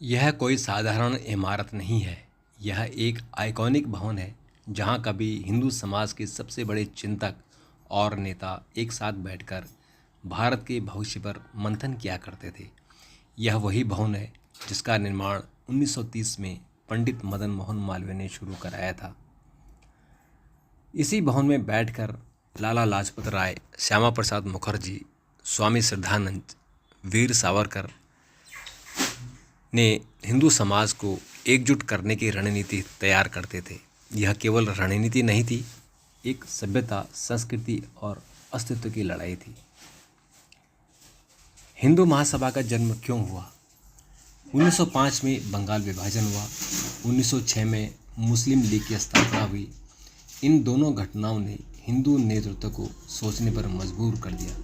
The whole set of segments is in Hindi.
यह कोई साधारण इमारत नहीं है। यह एक आइकॉनिक भवन है जहाँ कभी हिंदू समाज के सबसे बड़े चिंतक और नेता एक साथ बैठकर भारत के भविष्य पर मंथन किया करते थे। यह वही भवन है जिसका निर्माण 1930 में पंडित मदन मोहन मालवीय ने शुरू कराया था। इसी भवन में बैठकर लाला लाजपत राय, श्यामा प्रसाद मुखर्जी, स्वामी श्रद्धानंद, वीर सावरकर ने हिंदू समाज को एकजुट करने की रणनीति तैयार करते थे। यह केवल रणनीति नहीं थी, एक सभ्यता, संस्कृति और अस्तित्व की लड़ाई थी। हिंदू महासभा का जन्म क्यों हुआ? 1905 में बंगाल विभाजन हुआ, 1906 में मुस्लिम लीग की स्थापना हुई। इन दोनों घटनाओं ने हिंदू नेतृत्व को सोचने पर मजबूर कर दिया।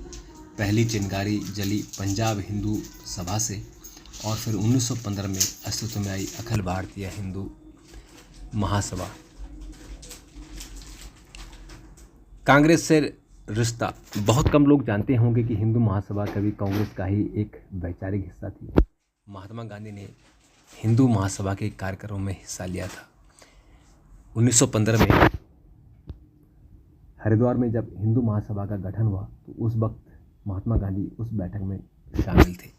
पहली चिंगारी जली पंजाब हिंदू सभा से और फिर 1915 में अस्तित्व में आई अखिल भारतीय हिंदू महासभा। कांग्रेस से रिश्ता बहुत कम लोग जानते होंगे कि हिंदू महासभा कभी कांग्रेस का ही एक वैचारिक हिस्सा थी। महात्मा गांधी ने हिंदू महासभा के कार्यक्रमों में हिस्सा लिया था। 1915 में हरिद्वार में जब हिंदू महासभा का गठन हुआ तो उस वक्त महात्मा गांधी उस बैठक में शामिल थे।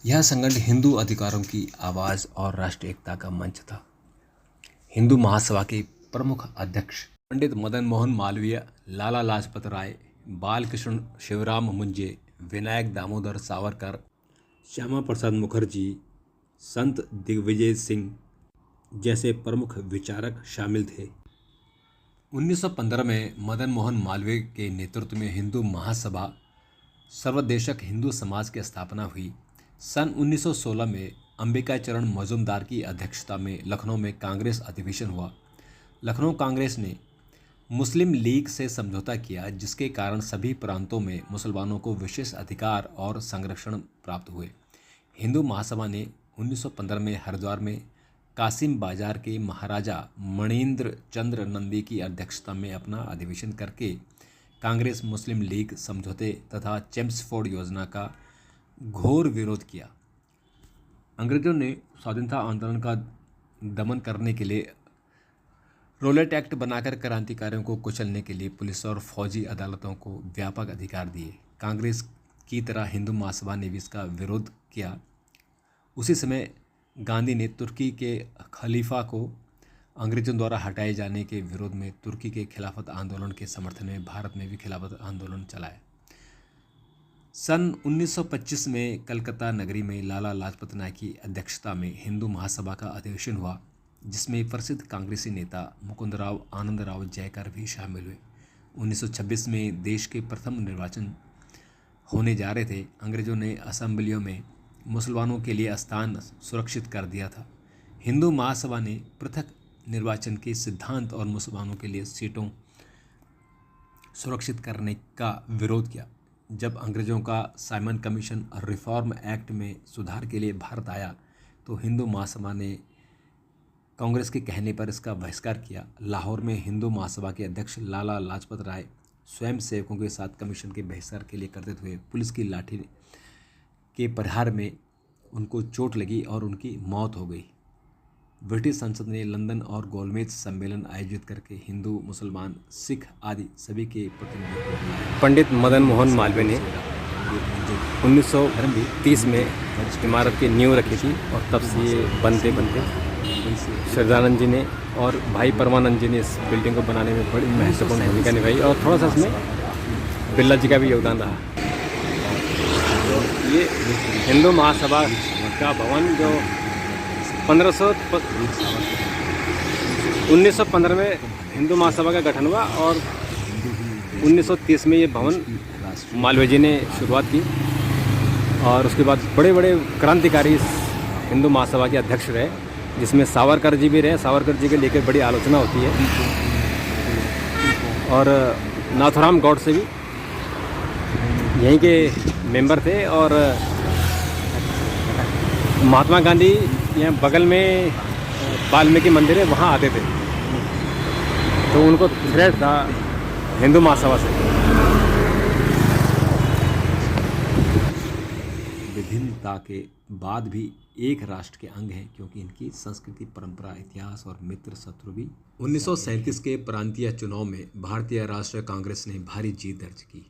यह संगठन हिंदू अधिकारों की आवाज़ और राष्ट्रीय एकता का मंच था। हिंदू महासभा के प्रमुख अध्यक्ष पंडित मदन मोहन मालवीय, लाला लाजपत राय, बालकृष्ण शिवराम मुंजे, विनायक दामोदर सावरकर, श्यामा प्रसाद मुखर्जी, संत दिग्विजय सिंह जैसे प्रमुख विचारक शामिल थे। 1915 में मदन मोहन मालवीय के नेतृत्व में हिंदू महासभा सर्वदेशक हिंदू समाज की स्थापना हुई। सन 1916 में अंबिकाचरण मजूमदार की अध्यक्षता में लखनऊ में कांग्रेस अधिवेशन हुआ। लखनऊ कांग्रेस ने मुस्लिम लीग से समझौता किया, जिसके कारण सभी प्रांतों में मुसलमानों को विशेष अधिकार और संरक्षण प्राप्त हुए। हिंदू महासभा ने 1915 में हरिद्वार में कासिम बाजार के महाराजा मणिंद्र चंद्र नंदी की अध्यक्षता में अपना अधिवेशन करके कांग्रेस मुस्लिम लीग समझौते तथा चेम्सफोर्ड योजना का घोर विरोध किया। अंग्रेजों ने स्वाधीनता आंदोलन का दमन करने के लिए रोलेट एक्ट बनाकर क्रांतिकारियों को कुचलने के लिए पुलिस और फौजी अदालतों को व्यापक अधिकार दिए। कांग्रेस की तरह हिंदू महासभा ने भी इसका विरोध किया। उसी समय गांधी ने तुर्की के खलीफा को अंग्रेजों द्वारा हटाए जाने के विरोध में तुर्की के खिलाफत आंदोलन के समर्थन में भारत में भी खिलाफत आंदोलन चलाया। सन 1925 में कलकत्ता नगरी में लाला लाजपत राय की अध्यक्षता में हिंदू महासभा का अधिवेशन हुआ, जिसमें प्रसिद्ध कांग्रेसी नेता मुकुंदराव आनंदराव जयकर भी शामिल हुए। 1926 में देश के प्रथम निर्वाचन होने जा रहे थे। अंग्रेजों ने असेंबलियों में मुसलमानों के लिए स्थान सुरक्षित कर दिया था। हिंदू महासभा ने पृथक निर्वाचन के सिद्धांत और मुसलमानों के लिए सीटों सुरक्षित करने का विरोध किया। जब अंग्रेजों का साइमन कमीशन और रिफॉर्म एक्ट में सुधार के लिए भारत आया तो हिंदू महासभा ने कांग्रेस के कहने पर इसका बहिष्कार किया। लाहौर में हिंदू महासभा के अध्यक्ष लाला लाजपत राय स्वयं सेवकों के साथ कमीशन के बहिष्कार के लिए करते हुए पुलिस की लाठी के प्रहार में उनको चोट लगी और उनकी मौत हो गई। ब्रिटिश संसद ने लंदन और गोलमेज सम्मेलन आयोजित करके हिंदू, मुसलमान, सिख आदि सभी के प्रतिनिधियों को बुलाया। पंडित मदन मोहन मालवीय ने 1930 में इमारत की नींव रखी थी और तब से ये बनते श्रद्धानंद जी ने और भाई परमानंद जी ने इस बिल्डिंग को बनाने में बड़ी महत्वपूर्ण भूमिका निभाई और थोड़ा सा इसमें बिरला जी का भी योगदान रहा। ये हिंदू महासभा का भवन जो 1915 में हिंदू महासभा का गठन हुआ और 1930 में ये भवन मालवीय जी ने शुरुआत की और उसके बाद बड़े बड़े क्रांतिकारी हिंदू महासभा के अध्यक्ष रहे, जिसमें सावरकर जी भी रहे। सावरकर जी के लेकर बड़ी आलोचना होती है और नाथुराम गौडसे भी यहीं के मेंबर थे और महात्मा गांधी यहाँ बगल में वाल्मीकि मंदिर है, वहाँ आते थे तो उनको थ्रेट था हिंदू महासभा से। विभिन्नता के बाद भी एक राष्ट्र के अंग हैं, क्योंकि इनकी संस्कृति, परंपरा, इतिहास और मित्र शत्रु भी। 1937 के प्रांतीय चुनाव में भारतीय राष्ट्रीय कांग्रेस ने भारी जीत दर्ज की,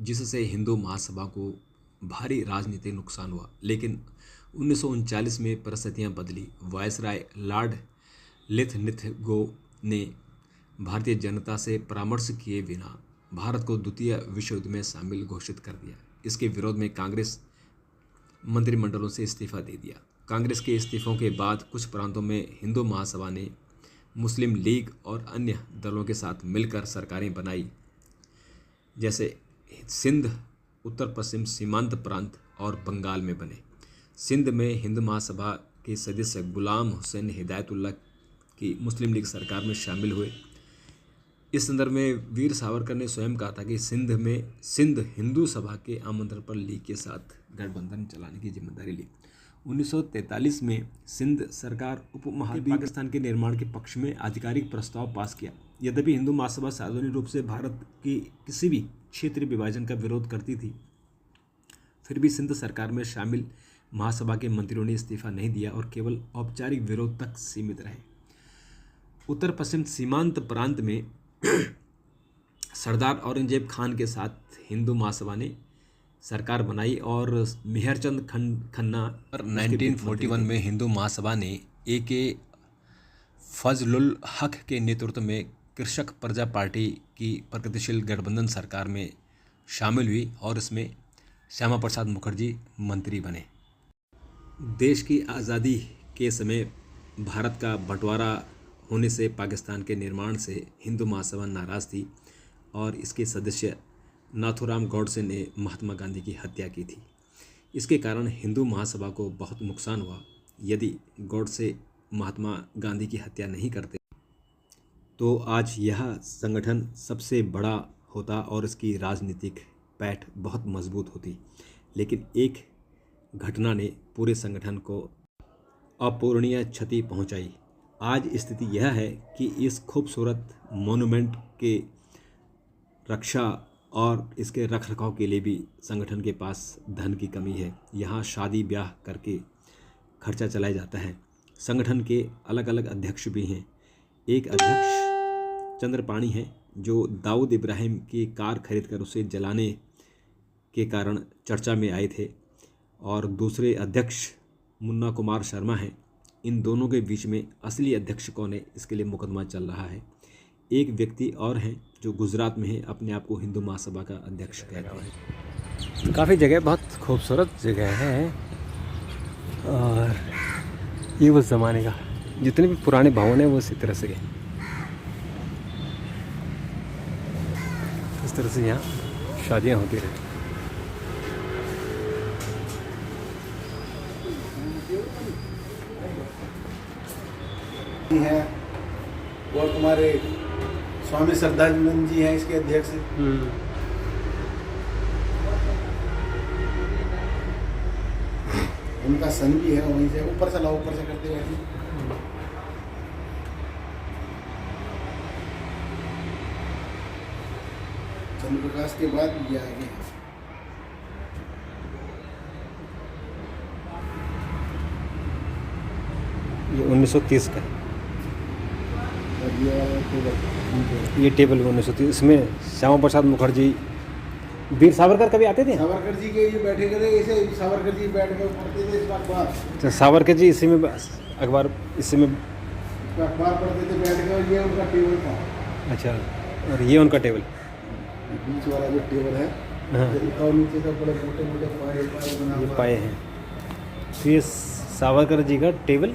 जिससे हिंदू महासभा को भारी राजनीतिक नुकसान हुआ। लेकिन 1939 में परिस्थितियां बदली। वायसराय लॉर्ड लिथनिथगो ने भारतीय जनता से परामर्श किए बिना भारत को द्वितीय विश्व युद्ध में शामिल घोषित कर दिया। इसके विरोध में कांग्रेस मंत्रिमंडलों से इस्तीफा दे दिया। कांग्रेस के इस्तीफों के बाद कुछ प्रांतों में हिंदू महासभा ने मुस्लिम लीग और अन्य दलों के साथ मिलकर सरकारें बनाई, जैसे सिंध, उत्तर पश्चिम सीमांत प्रांत और बंगाल में बने। सिंध में हिंदू महासभा के सदस्य गुलाम हुसैन हिदायतुल्लाह की मुस्लिम लीग सरकार में शामिल हुए। इस संदर्भ में वीर सावरकर ने स्वयं कहा था कि सिंध हिंदू सभा के आमंत्रण पर लीग के साथ गठबंधन चलाने की जिम्मेदारी ली। 1943 में सिंध सरकार उपमहाद्वीपीय पाकिस्तान के निर्माण के पक्ष में आधिकारिक प्रस्ताव पास किया। यद्यपि हिंदू महासभा सार्वजनिक रूप से भारत की किसी भी क्षेत्रीय विभाजन का विरोध करती थी, फिर भी सिंध सरकार में शामिल महासभा के मंत्रियों ने इस्तीफा नहीं दिया और केवल औपचारिक विरोध तक सीमित रहे। उत्तर पश्चिम सीमांत प्रांत में सरदार औरंगजेब खान के साथ हिंदू महासभा ने सरकार बनाई और मेहरचंद खन्ना 1941 में हिंदू महासभा ने ए.के. फजलुल हक के नेतृत्व में कृषक प्रजा पार्टी की प्रगतिशील गठबंधन सरकार में शामिल हुई और इसमें श्यामा प्रसाद मुखर्जी मंत्री बने। देश की आज़ादी के समय भारत का बंटवारा होने से पाकिस्तान के निर्माण से हिंदू महासभा नाराज़ थी और इसके सदस्य नाथूराम गौडसे ने महात्मा गांधी की हत्या की थी। इसके कारण हिंदू महासभा को बहुत नुकसान हुआ। यदि गौडसे महात्मा गांधी की हत्या नहीं करते तो आज यह संगठन सबसे बड़ा होता और इसकी राजनीतिक पैठ बहुत मजबूत होती। लेकिन एक घटना ने पूरे संगठन को अपूरणीय क्षति पहुंचाई। आज स्थिति यह है कि इस खूबसूरत मोन्यूमेंट के रक्षा और इसके रखरखाव के लिए भी संगठन के पास धन की कमी है। यहाँ शादी ब्याह करके खर्चा चलाया जाता है। संगठन के अलग अलग अध्यक्ष भी हैं। एक अध्यक्ष चंद्रपाणी हैं जो दाऊद इब्राहिम की कार खरीदकर उसे जलाने के कारण चर्चा में आए थे, और दूसरे अध्यक्ष मुन्ना कुमार शर्मा हैं। इन दोनों के बीच में असली अध्यक्ष कौन है, इसके लिए मुकदमा चल रहा है। एक व्यक्ति और हैं जो गुजरात में है, अपने आप को हिंदू महासभा का अध्यक्ष कहते हैं। काफ़ी जगह बहुत खूबसूरत जगह है और ये उस ज़माने का जितने भी पुराने भवन हैं वो इसी तरह से है। इस तरह से यहाँ शादियाँ होती रही। है और तुम्हारे स्वामी श्रद्धानंद जी हैं इसके अध्यक्ष। उनका सन भी है वहीं से, ऊपर से लाओ, ऊपर से करते हुए चंद्र प्रकाश के बाद ये आगे है। ये 1930 का ये टेबल 1930। इसमें श्यामा प्रसाद मुखर्जी, वीर सावरकर कभी आते थे? सावरकर जी के ये बैठे करे ऐसे, सावरकर जी बैठ कर पढ़ते थे इस अखबार। अच्छा, सावरकर जी इसी में अखबार, इसी में अखबार पढ़ते थे बैठ कर। ये उनका टेबल था। अच्छा, और ये उनका टेबल, बीच वाला जो टेबल है। हाँ, और नीचे का बड़े मोटे मोटे पाए बना ये पाए हैं। तो ये सावरकर जी का टेबल,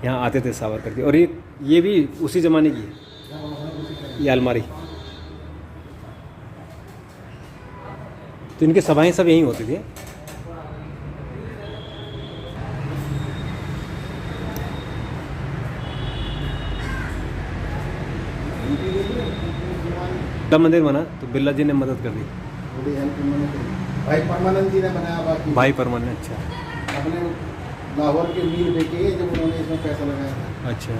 यहाँ आते थे सावरकर जी। और ये भी उसी ज़माने की है, ये अलमारी। तो इनकी सभाएं सब यहीं होती थी। बिरला मंदिर बना तो बिरला जी ने मदद कर दी। बड़ी हेल्प उन्होंने करी। भाई परमानंद जी ने बनाया। बाकी भाई परमानंद, अच्छा अपने लाहौर के मीर बेटे जब उन्होंने इसमें पैसा लगाया था। अच्छा।